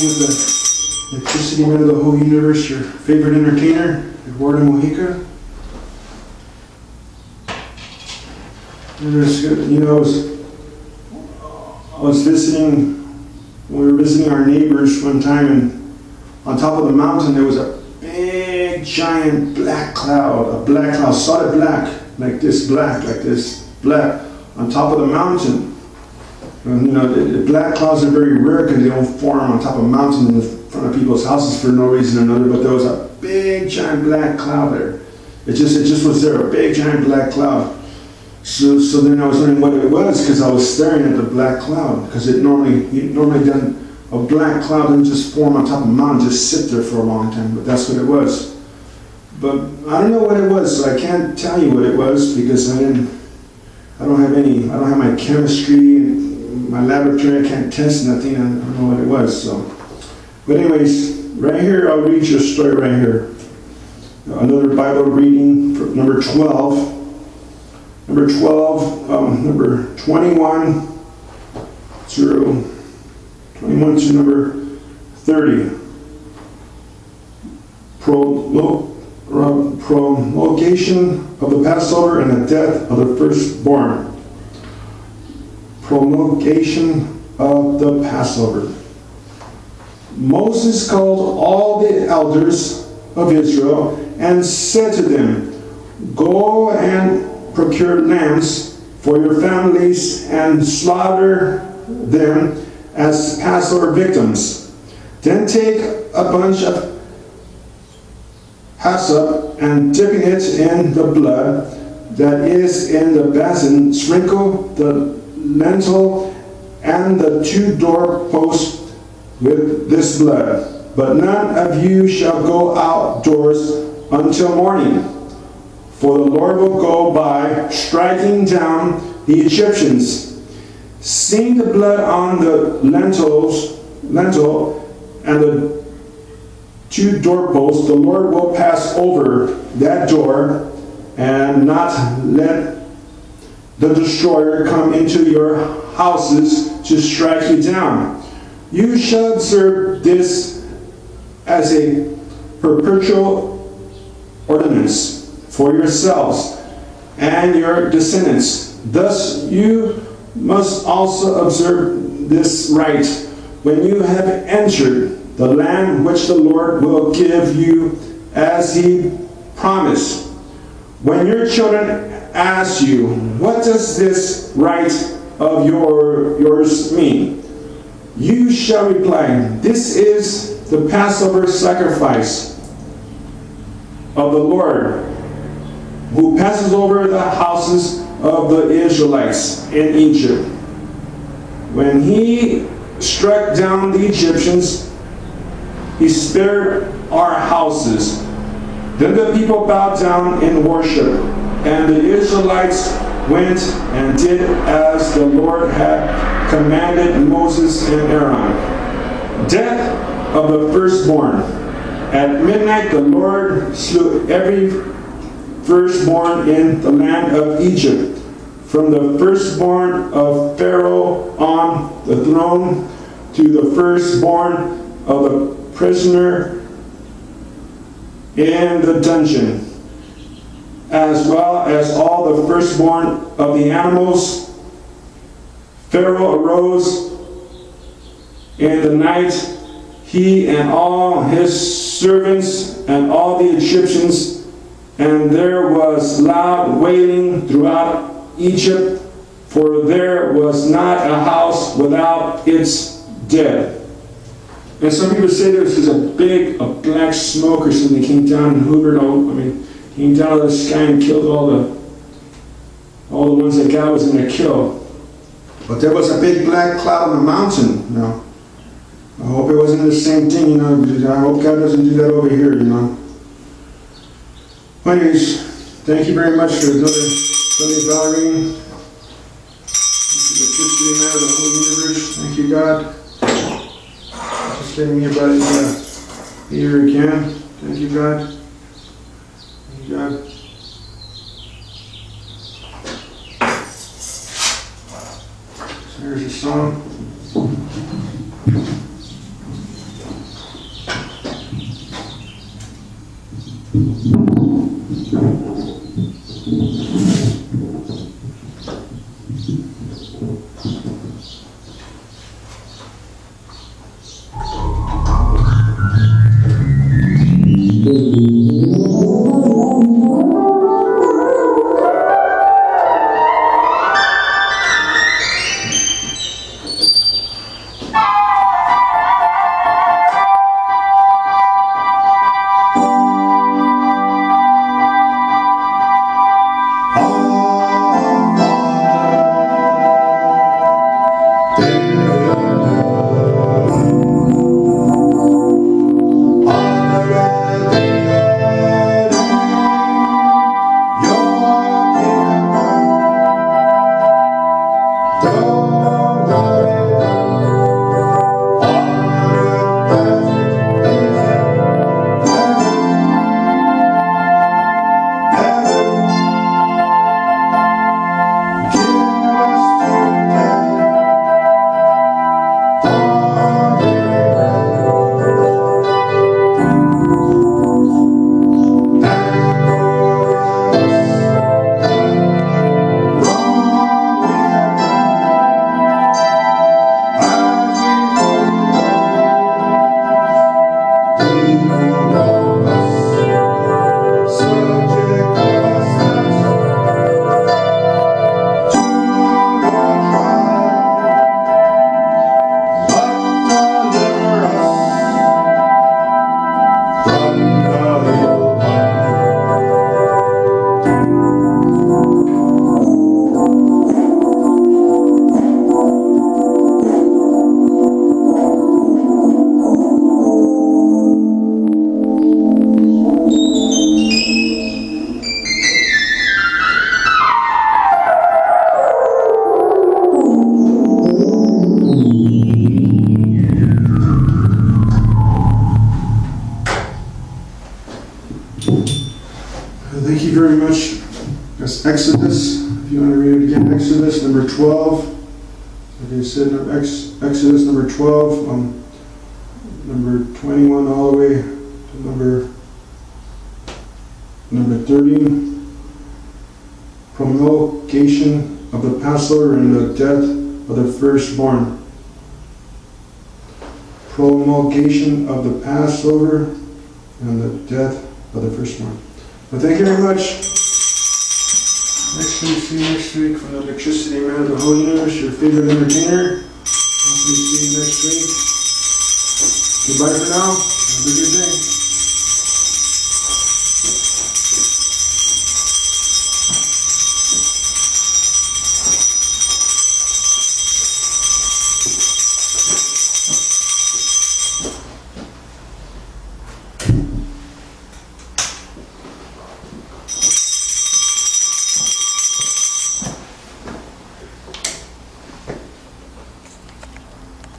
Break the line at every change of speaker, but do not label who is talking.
with the electricity man of the whole universe, your favorite entertainer, Eduardo Mojica. I was visiting, we were visiting our neighbors one time, and on top of the mountain there was a big, giant black cloud, solid black, like this, on top of the mountain. And, the black clouds are very rare because they don't form on top of mountains in front of people's houses for no reason or another, but there was a big, giant black cloud there. It just was there, a big, giant black cloud. So then I was wondering what it was, because I was staring at the black cloud, because it normally doesn't, a black cloud doesn't just form on top of a mountain, just sit there for a long time, but that's what it was. But I don't know what it was, so I can't tell you what it was, because I don't have my chemistry and my laboratory, I can't test nothing, I don't know what it was, so. But anyways, right here, I'll read you a story right here. Another Bible reading, for number 12. Number 21 to number 30. Promulgation of the Passover and the death of the firstborn. Promulgation of the Passover. Moses called all the elders of Israel and said to them, "Go and procure lambs for your families and slaughter them as Passover victims. Then take a bunch of hyssop and dipping it in the blood that is in the basin, sprinkle the lintel and the 2 doorposts with this blood. But none of you shall go outdoors until morning. For the Lord will go by, striking down the Egyptians. Seeing the blood on the lintel and the 2 doorposts, the Lord will pass over that door and not let the destroyer come into your houses to strike you down. You shall observe this as a perpetual ordinance for yourselves and your descendants. Thus you must also observe this rite when you have entered the land which the Lord will give you as he promised. When your children ask you, what does this rite of yours mean? You shall reply, this is the Passover sacrifice of the Lord, who passes over the houses of the Israelites in Egypt. When he struck down the Egyptians, he spared our houses. Then the people bowed down in worship, and the Israelites went and did as the Lord had commanded Moses and Aaron. Death of the firstborn. At midnight the Lord slew every firstborn in the land of Egypt, from the firstborn of Pharaoh on the throne to the firstborn of the prisoner in the dungeon, as well as all the firstborn of the animals. Pharaoh arose in the night, he and all his servants and all the Egyptians, and there was loud wailing throughout Egypt, for there was not a house without its dead. And some people say there was a black smoke or something came down and came down out of the sky and killed all the ones that God was going to kill. But there was a big black cloud on the mountain. I hope it wasn't the same thing, I hope God doesn't do that over here, Anyways, thank you very much for another Sunday Valerie. The electricity man of the whole universe. Thank you, God. Just getting me about here again. Thank you, God. Thank you, God. So here's a song. Thank you very much. That's Exodus. If you want to read it again, Exodus number 12. Like I said, Exodus number 12, number 21 all the way to number 30. Promulgation of the Passover and the death of the firstborn. Promulgation of the Passover and the death of the firstborn. Well, thank you very much. See you next week from the Electricity Man of the Whole Universe, your favorite entertainer. Hopefully see you next week. Goodbye for now. Have a good day.